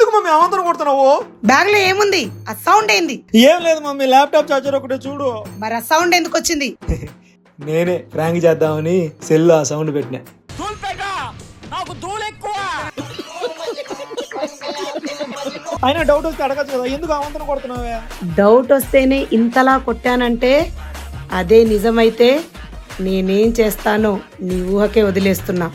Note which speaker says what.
Speaker 1: ఎందుకు మమ్మీ అవంతరం కొడుతున్నావు?
Speaker 2: బ్యాగ్ లో ఏముంది? ఆ సౌండ్ ఏంది?
Speaker 1: ఏం లేదు మమ్మీ, ల్యాప్టాప్ చార్జర్ ఒకటే చూడు.
Speaker 2: మరి ఆ సౌండ్ ఎందుకు వచ్చింది?
Speaker 1: నేనే ప్రాంక్ చేద్దామని సెల్ ఆ సౌండ్ పెట్టినా. అయినా డౌట్ వస్తే అడగచ్చు కదా, ఎందుకు అవంతరం కొడుతున్నావే?
Speaker 2: డౌట్ వస్తేనే ఇంతలా కొట్టానంటే అదే నిజమైతే నేనేం చేస్తానో నీ ఊహకే వదిలేస్తున్నా.